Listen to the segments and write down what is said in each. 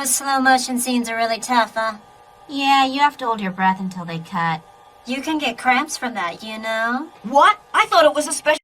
Those slow motion scenes are really tough, huh? Yeah, you have to hold your breath until they cut. You can get cramps from that, you know? What? I thought it was a special...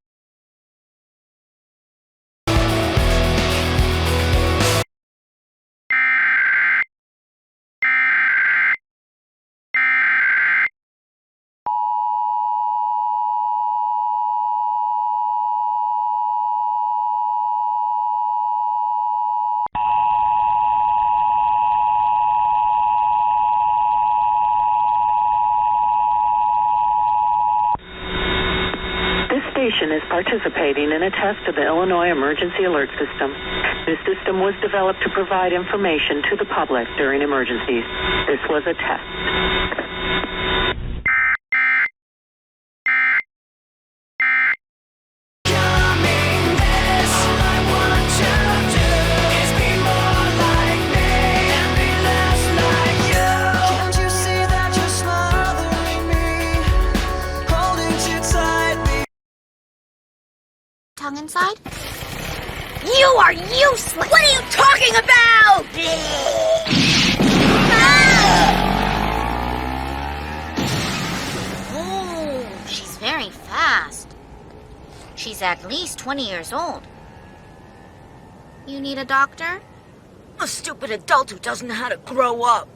station is participating in a test of the Illinois Emergency Alert System. This system was developed to provide information to the public during emergencies. This was a test. Tongue inside? You are useless! What are you talking about? Oh, she's very fast. She's at least 20 years old. You need a doctor? A stupid adult who doesn't know how to grow up.